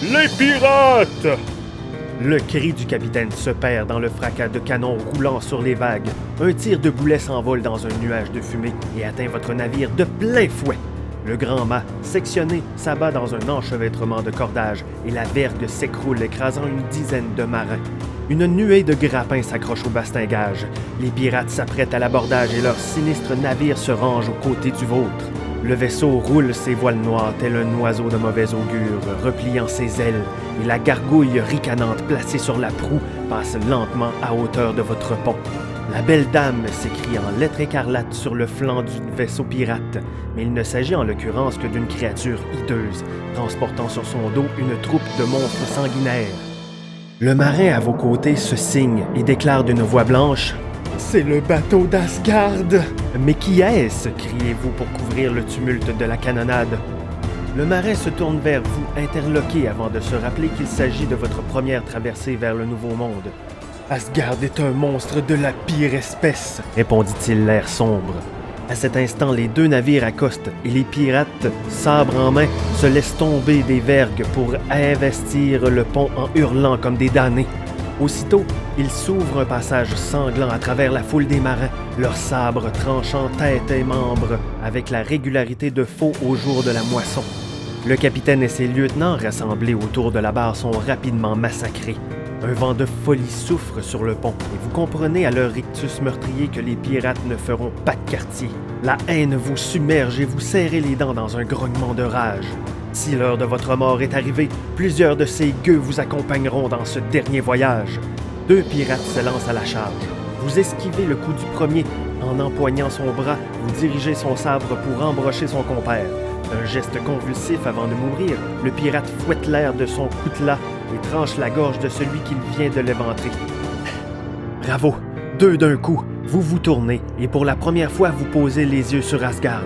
Les pirates! Le cri du capitaine se perd dans le fracas de canons roulant sur les vagues. Un tir de boulet s'envole dans un nuage de fumée et atteint votre navire de plein fouet. Le grand mât, sectionné, s'abat dans un enchevêtrement de cordages et la vergue s'écroule, écrasant une dizaine de marins. Une nuée de grappins s'accroche au bastingage. Les pirates s'apprêtent à l'abordage et leur sinistre navire se range aux côtés du vôtre. Le vaisseau roule ses voiles noires tel un oiseau de mauvais augure, repliant ses ailes, et la gargouille ricanante placée sur la proue passe lentement à hauteur de votre pont. La belle dame s'écrie en lettres écarlates sur le flanc du vaisseau pirate, mais il ne s'agit en l'occurrence que d'une créature hideuse, transportant sur son dos une troupe de monstres sanguinaires. Le marin à vos côtés se signe et déclare d'une voix blanche « C'est le bateau d'Asgard !» « Mais qui est-ce » criez-vous pour couvrir le tumulte de la canonnade. Le marin se tourne vers vous, interloqué avant de se rappeler qu'il s'agit de votre première traversée vers le Nouveau Monde. « Asgard est un monstre de la pire espèce », répondit-il l'air sombre. À cet instant, les deux navires accostent et les pirates, sabre en main, se laissent tomber des vergues pour investir le pont en hurlant comme des damnés. Aussitôt, ils s'ouvrent un passage sanglant à travers la foule des marins, leurs sabres tranchant tête et membres avec la régularité de faux au jour de la moisson. Le capitaine et ses lieutenants rassemblés autour de la barre sont rapidement massacrés. Un vent de folie souffle sur le pont et vous comprenez à leur rictus meurtrier que les pirates ne feront pas de quartier. La haine vous submerge et vous serrez les dents dans un grognement de rage. Si l'heure de votre mort est arrivée, plusieurs de ces gueux vous accompagneront dans ce dernier voyage. Deux pirates se lancent à la charge. Vous esquivez le coup du premier. En empoignant son bras, vous dirigez son sabre pour embrocher son compère. D'un geste convulsif avant de mourir, le pirate fouette l'air de son coutelas et tranche la gorge de celui qu'il vient de l'éventrer. Bravo! Deux d'un coup, vous vous tournez et pour la première fois vous posez les yeux sur Asgard.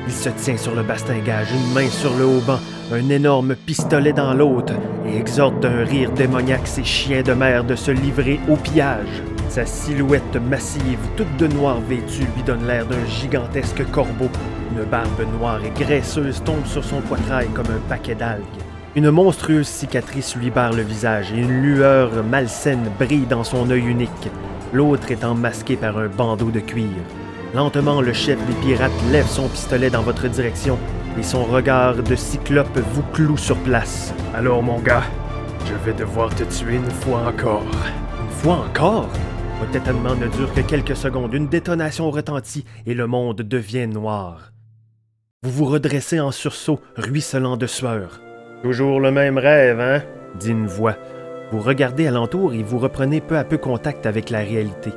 Il se tient sur le bastingage, une main sur le haut-banc, un énorme pistolet dans l'autre, et exhorte d'un rire démoniaque ses chiens de mer de se livrer au pillage. Sa silhouette massive, toute de noir vêtue, lui donne l'air d'un gigantesque corbeau. Une barbe noire et graisseuse tombe sur son poitrail comme un paquet d'algues. Une monstrueuse cicatrice lui barre le visage et une lueur malsaine brille dans son œil unique, l'autre étant masqué par un bandeau de cuir. Lentement, le chef des pirates lève son pistolet dans votre direction et son regard de cyclope vous cloue sur place. « Alors, mon gars, je vais devoir te tuer une fois encore. » « Une fois encore? » Votre étonnement ne dure que quelques secondes. Une détonation retentit et le monde devient noir. Vous vous redressez en sursaut, ruisselant de sueur. « Toujours le même rêve, hein? » dit une voix. Vous regardez alentour et vous reprenez peu à peu contact avec la réalité.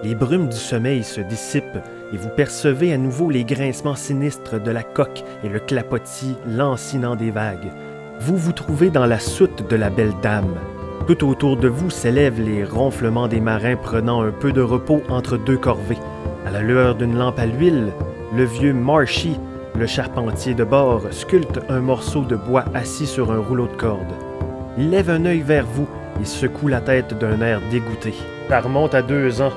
Les brumes du sommeil se dissipent et vous percevez à nouveau les grincements sinistres de la coque et le clapotis lancinant des vagues. Vous vous trouvez dans la soute de la belle dame. Tout autour de vous s'élèvent les ronflements des marins prenant un peu de repos entre deux corvées. À la lueur d'une lampe à l'huile, le vieux Marshy, le charpentier de bord, sculpte un morceau de bois assis sur un rouleau de corde. Il lève un œil vers vous et secoue la tête d'un air dégoûté. « Ça remonte à 2 ans.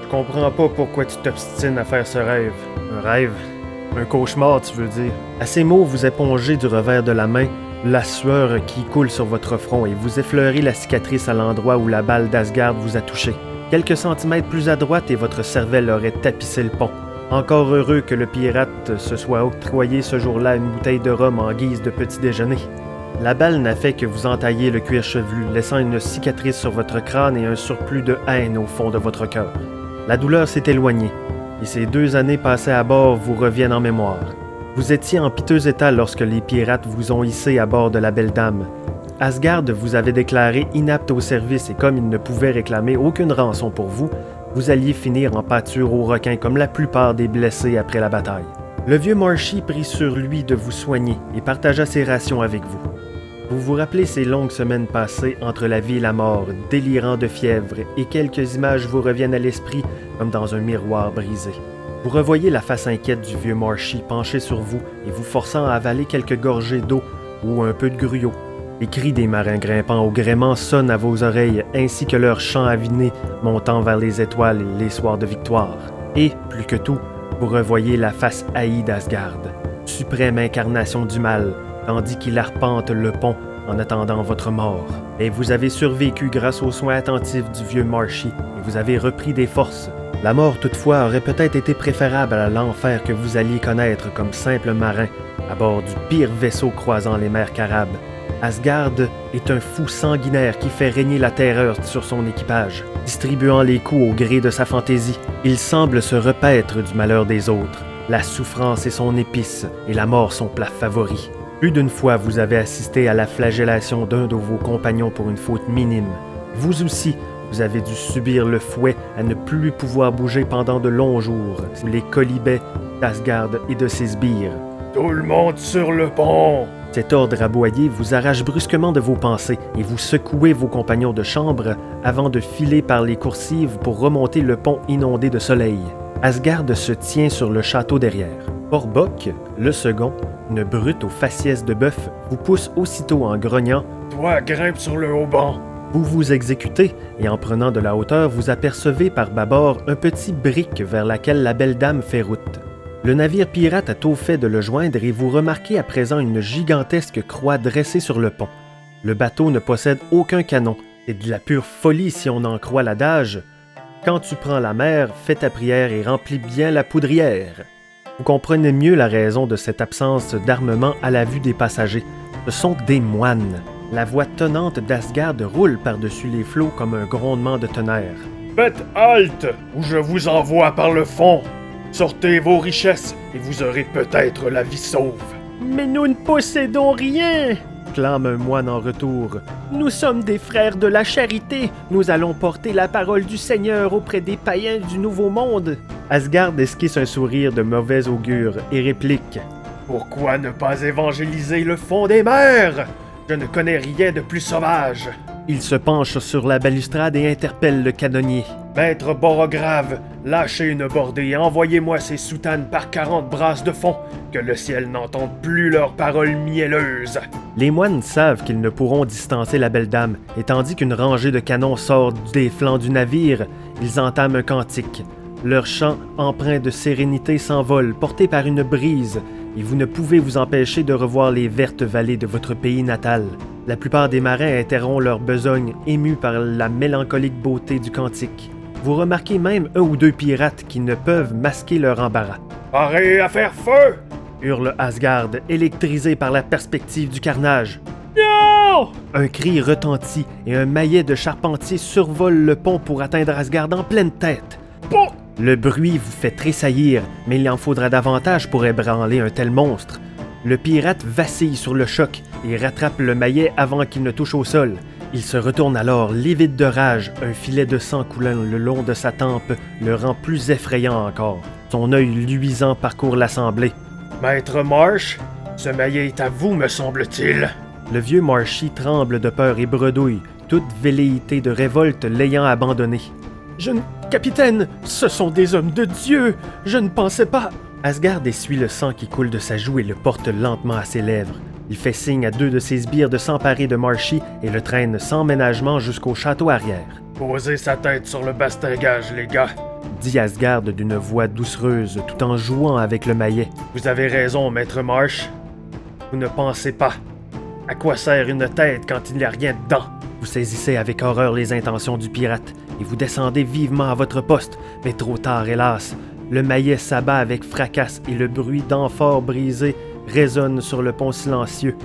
Je comprends pas pourquoi tu t'obstines à faire ce rêve. » « Un rêve? Un cauchemar, tu veux dire? » À ces mots, vous épongez du revers de la main la sueur qui coule sur votre front et vous effleurez la cicatrice à l'endroit où la balle d'Asgard vous a touché. Quelques centimètres plus à droite et votre cervelle aurait tapissé le pont. Encore heureux que le pirate se soit octroyé ce jour-là une bouteille de rhum en guise de petit déjeuner. La balle n'a fait que vous entailler le cuir chevelu, laissant une cicatrice sur votre crâne et un surplus de haine au fond de votre cœur. La douleur s'est éloignée, et ces 2 années passées à bord vous reviennent en mémoire. Vous étiez en piteux état lorsque les pirates vous ont hissé à bord de la belle dame. Asgard vous avait déclaré inapte au service et comme il ne pouvait réclamer aucune rançon pour vous, vous alliez finir en pâture aux requins comme la plupart des blessés après la bataille. Le vieux Marshy prit sur lui de vous soigner et partagea ses rations avec vous. Vous vous rappelez ces longues semaines passées entre la vie et la mort, délirant de fièvre, et quelques images vous reviennent à l'esprit comme dans un miroir brisé. Vous revoyez la face inquiète du vieux Marshy penché sur vous et vous forçant à avaler quelques gorgées d'eau ou un peu de gruau. Les cris des marins grimpant au gréement sonnent à vos oreilles ainsi que leurs chants avinés montant vers les étoiles et les soirs de victoire. Et, plus que tout, vous revoyez la face haïe d'Asgard, suprême incarnation du mal, tandis qu'il arpente le pont en attendant votre mort. Et vous avez survécu grâce aux soins attentifs du vieux Marshy et vous avez repris des forces. La mort, toutefois, aurait peut-être été préférable à l'enfer que vous alliez connaître comme simple marin à bord du pire vaisseau croisant les mers carabes. Asgard est un fou sanguinaire qui fait régner la terreur sur son équipage. Distribuant les coups au gré de sa fantaisie, il semble se repaître du malheur des autres. La souffrance est son épice et la mort son plat favori. Plus d'une fois, vous avez assisté à la flagellation d'un de vos compagnons pour une faute minime. Vous aussi, vous avez dû subir le fouet à ne plus pouvoir bouger pendant de longs jours sous les colibets d'Asgard et de ses sbires. Tout le monde sur le pont! Cet ordre aboyé vous arrache brusquement de vos pensées et vous secouez vos compagnons de chambre avant de filer par les coursives pour remonter le pont inondé de soleil. Asgard se tient sur le château derrière. Orbok, le second, une brute aux faciès de bœuf, vous pousse aussitôt en grognant « Toi, grimpe sur le haut banc! » Vous vous exécutez et en prenant de la hauteur, vous apercevez par bâbord un petit brick vers laquelle la belle dame fait route. Le navire pirate a tôt fait de le joindre et vous remarquez à présent une gigantesque croix dressée sur le pont. Le bateau ne possède aucun canon. C'est de la pure folie si on en croit l'adage. Quand tu prends la mer, fais ta prière et remplis bien la poudrière. Vous comprenez mieux la raison de cette absence d'armement à la vue des passagers. Ce sont des moines. La voix tonnante d'Asgard roule par-dessus les flots comme un grondement de tonnerre. Faites halte, ou je vous envoie par le fond. Sortez vos richesses et vous aurez peut-être la vie sauve. Mais nous ne possédons rien, clame un moine en retour. Nous sommes des frères de la charité. Nous allons porter la parole du Seigneur auprès des païens du Nouveau Monde. Asgard esquisse un sourire de mauvais augure et réplique. Pourquoi ne pas évangéliser le fond des mers? Je ne connais rien de plus sauvage. Il se penche sur la balustrade et interpelle le canonnier. Maître Borograve, lâchez une bordée et envoyez-moi ces soutanes par 40 brasses de fond, que le ciel n'entende plus leurs paroles mielleuses. Les moines savent qu'ils ne pourront distancer la belle dame, et tandis qu'une rangée de canons sort des flancs du navire, ils entament un cantique. Leur chant, empreint de sérénité, s'envole, porté par une brise, et vous ne pouvez vous empêcher de revoir les vertes vallées de votre pays natal. La plupart des marins interrompent leur besogne, émus par la mélancolique beauté du cantique. Vous remarquez même un ou deux pirates qui ne peuvent masquer leur embarras. « Parez à faire feu! » hurle Asgard, électrisé par la perspective du carnage. « Non! » Un cri retentit et un maillet de charpentier survole le pont pour atteindre Asgard en pleine tête. Bon. Le bruit vous fait tressaillir, mais il en faudra davantage pour ébranler un tel monstre. Le pirate vacille sur le choc et rattrape le maillet avant qu'il ne touche au sol. Il se retourne alors, livide de rage, un filet de sang coulant le long de sa tempe le rend plus effrayant encore. Son œil luisant parcourt l'assemblée. « Maître Marsh, ce maillet est à vous, me semble-t-il. » Le vieux Marshy tremble de peur et bredouille, toute velléité de révolte l'ayant abandonné. Capitaine, ce sont des hommes de Dieu! Je ne pensais pas... » Asgard essuie le sang qui coule de sa joue et le porte lentement à ses lèvres. Il fait signe à deux de ses sbires de s'emparer de Marshy et le traîne sans ménagement jusqu'au château arrière. « Posez sa tête sur le bastingage, les gars! » dit Asgard d'une voix doucereuse tout en jouant avec le maillet. « Vous avez raison, maître Marsh. Vous ne pensez pas. À quoi sert une tête quand il n'y a rien dedans? » Vous saisissez avec horreur les intentions du pirate et vous descendez vivement à votre poste, mais trop tard, hélas. Le maillet s'abat avec fracas et le bruit d'amphores brisés résonne sur le pont silencieux.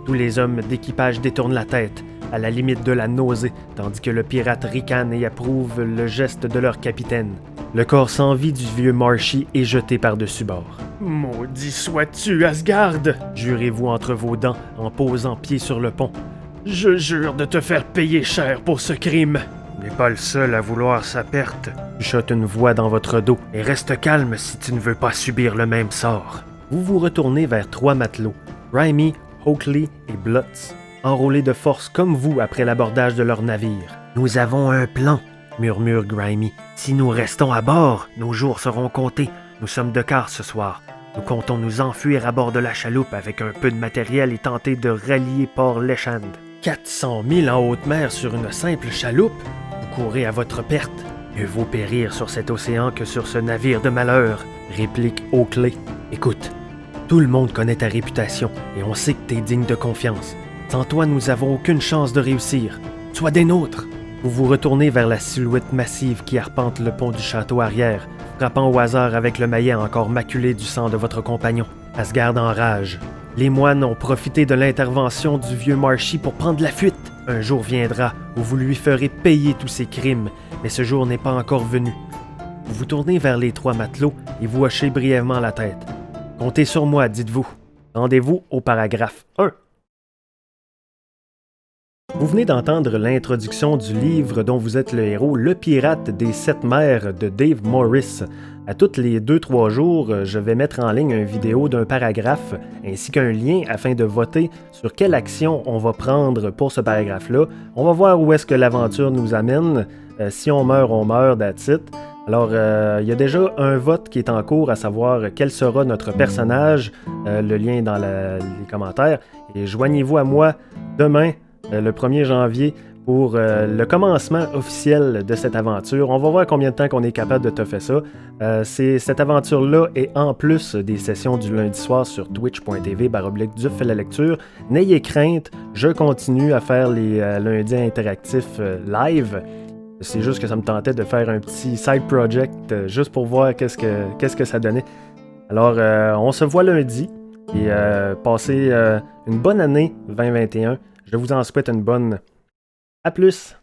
Tous les hommes d'équipage détournent la tête, à la limite de la nausée, tandis que le pirate ricane et approuve le geste de leur capitaine. Le corps sans vie du vieux Marshy est jeté par-dessus bord. « Maudit sois-tu, Asgard! » jurez-vous entre vos dents en posant pied sur le pont. « Je jure de te faire payer cher pour ce crime. » « Tu n'es pas le seul à vouloir sa perte, » chuchote une voix dans votre dos, « et reste calme si tu ne veux pas subir le même sort. » Vous vous retournez vers trois matelots, Grimy, Oakley et Blutz, enrôlés de force comme vous après l'abordage de leur navire. « Nous avons un plan, » murmure Grimy. « Si nous restons à bord, nos jours seront comptés. Nous sommes de quart ce soir. Nous comptons nous enfuir à bord de la chaloupe avec un peu de matériel et tenter de rallier Port-Léchand. 400 000 en haute mer sur une simple chaloupe? Vous courez à votre perte. Mieux vaut périr sur cet océan que sur ce navire de malheur, réplique Oakley. Écoute, Tout le monde connaît ta réputation et on sait que t'es digne de confiance. Sans toi, nous avons aucune chance de réussir. Sois des nôtres. Vous vous retournez vers la silhouette massive qui arpente le pont du château arrière, frappant au hasard avec le maillet encore maculé du sang de votre compagnon. Asgard en rage. Les moines ont profité de l'intervention du vieux Marshy pour prendre la fuite. Un jour viendra où vous lui ferez payer tous ses crimes, mais ce jour n'est pas encore venu. Vous vous tournez vers les 3 matelots et vous hochez brièvement la tête. Comptez sur moi, dites-vous. Rendez-vous au paragraphe 1. Vous venez d'entendre l'introduction du livre dont vous êtes le héros, Le Pirate des 7 mers de Dave Morris. À tous les 2-3 jours, je vais mettre en ligne une vidéo d'un paragraphe ainsi qu'un lien afin de voter sur quelle action on va prendre pour ce paragraphe-là. On va voir où est-ce que l'aventure nous amène. Si on meurt, that's it. Alors, il y a déjà un vote qui est en cours, à savoir quel sera notre personnage. Le lien est dans les commentaires. Et joignez-vous à moi demain, le 1er janvier, pour le commencement officiel de cette aventure. On va voir combien de temps qu'on est capable de te faire ça. Cette aventure-là est en plus des sessions du lundi soir sur twitch.tv/Duf fait la lecture. N'ayez crainte, je continue à faire les lundis interactifs live. C'est juste que ça me tentait de faire un petit side project juste pour voir qu'est-ce que ça donnait. Alors, on se voit lundi et passez une bonne année 2021. Je vous en souhaite une bonne. À plus!